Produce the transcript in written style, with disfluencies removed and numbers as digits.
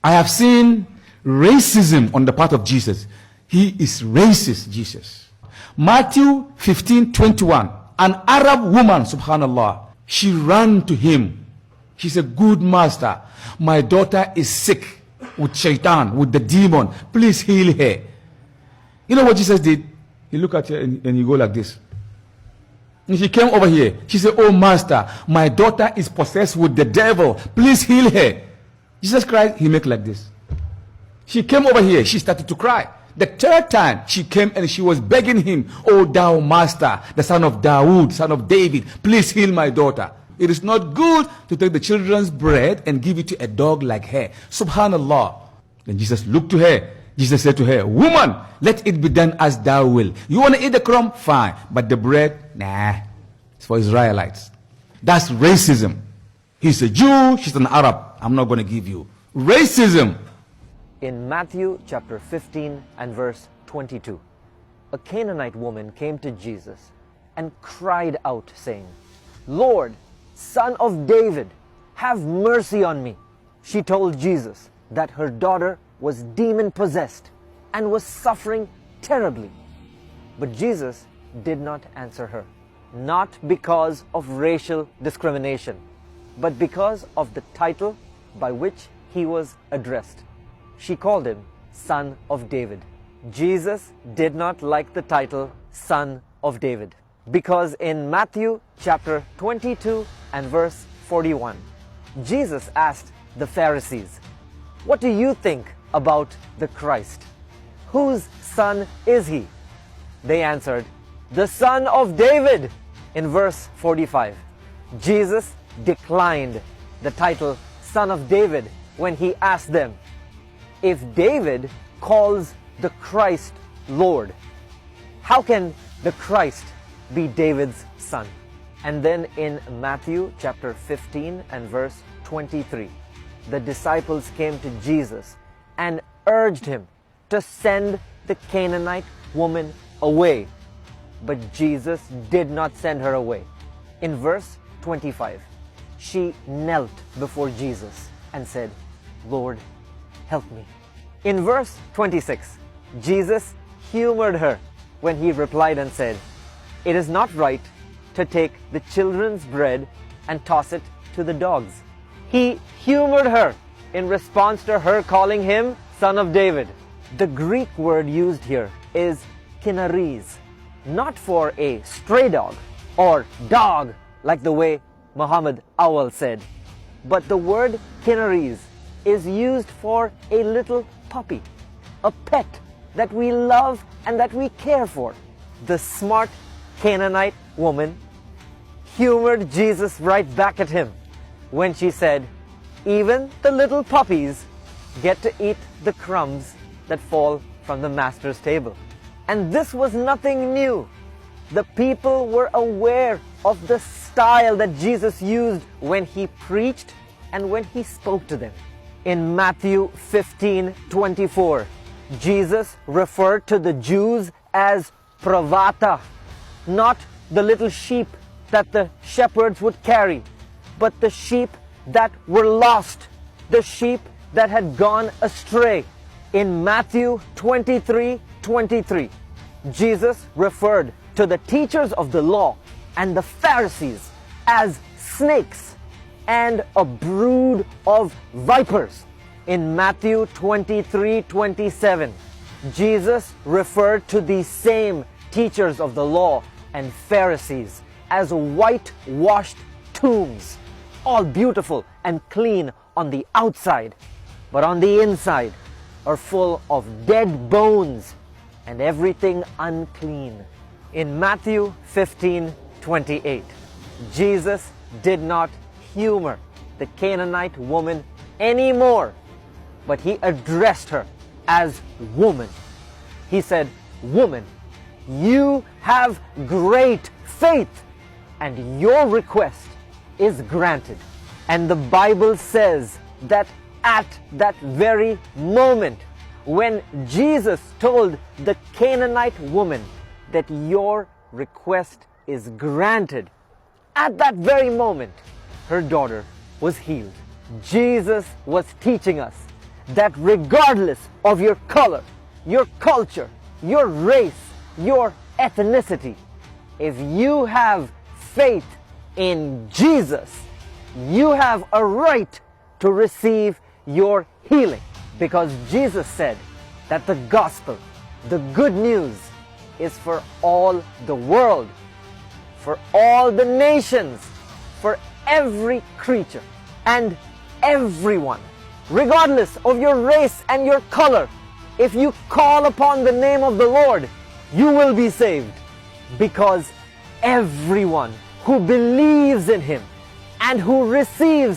I have seen racism on the part of Jesus. He is racist, Jesus. Matthew 15:21. An Arab woman, subhanallah, she ran to him. She said, good master, my daughter is sick with shaitan, with the demon. Please heal her. You know what Jesus did? He looked at her and he go like this. And she came over here. She said, oh master, my daughter is possessed with the devil. Please heal her. Jesus Christ, he make like this. She came over here. She started to cry. The third time she came and she was begging him, oh thou master, the son of Dawood, son of David, please heal my daughter. It is not good to take the children's bread and give it to a dog like her. Subhanallah. Then Jesus looked to her. Jesus said to her, woman, let it be done as thou will. You want to eat the crumb? Fine. But the bread? Nah. It's for Israelites. That's racism. He's a Jew, she's an Arab. I'm not going to give you. Racism. In Matthew chapter 15 and verse 22, a Canaanite woman came to Jesus and cried out, saying, Lord, Son of David, have mercy on me. She told Jesus that her daughter was demon-possessed and was suffering terribly. But Jesus did not answer her, not because of racial discrimination, but because of the title by which he was addressed. She called him Son of David. Jesus did not like the title Son of David, because in Matthew chapter 22 and verse 41, Jesus asked the Pharisees, what do you think about the Christ? Whose son is he? They answered, the Son of David. In verse 45, Jesus declined the title Son of David when he asked them, if David calls the Christ Lord, how can the Christ be David's son? And then in Matthew chapter 15 and verse 23, the disciples came to Jesus and urged him to send the Canaanite woman away. But Jesus did not send her away. In verse 25, she knelt before Jesus and said, Lord, help me. In verse 26, Jesus humored her when he replied and said, it is not right to take the children's bread and toss it to the dogs. He humored her in response to her calling him Son of David. The Greek word used here is kinaris, not for a stray dog or dog like the way Muhammad Awal said, but the word kinaris is used for a little puppy, a pet that we love and that we care for. The smart Canaanite woman humored Jesus right back at him when she said, even the little puppies get to eat the crumbs that fall from the master's table. And this was nothing new. The people were aware of the style that Jesus used when he preached and when he spoke to them. In Matthew 15:24, Jesus referred to the Jews as pravata, not the little sheep that the shepherds would carry, but the sheep that were lost, the sheep that had gone astray. In Matthew 23:23, Jesus referred to the teachers of the law and the Pharisees as snakes and a brood of vipers. In Matthew 23:27, Jesus referred to these same teachers of the law and Pharisees as whitewashed tombs, all beautiful and clean on the outside, but on the inside are full of dead bones and everything unclean. In Matthew 15:28, Jesus did not humor the Canaanite woman anymore, but he addressed her as woman. He said, woman, you have great faith and your request is granted. And the Bible says that at that very moment, when Jesus told the Canaanite woman that your request is granted, at that very moment, her daughter was healed. Jesus was teaching us that regardless of your color, your culture, your race, your ethnicity, if you have faith in Jesus, you have a right to receive your healing. Because Jesus said that the gospel, the good news, is for all the world, for all the nations, for every creature and everyone, regardless of your race and your color. If you call upon the name of the Lord, you will be saved, because everyone who believes in Him and who receives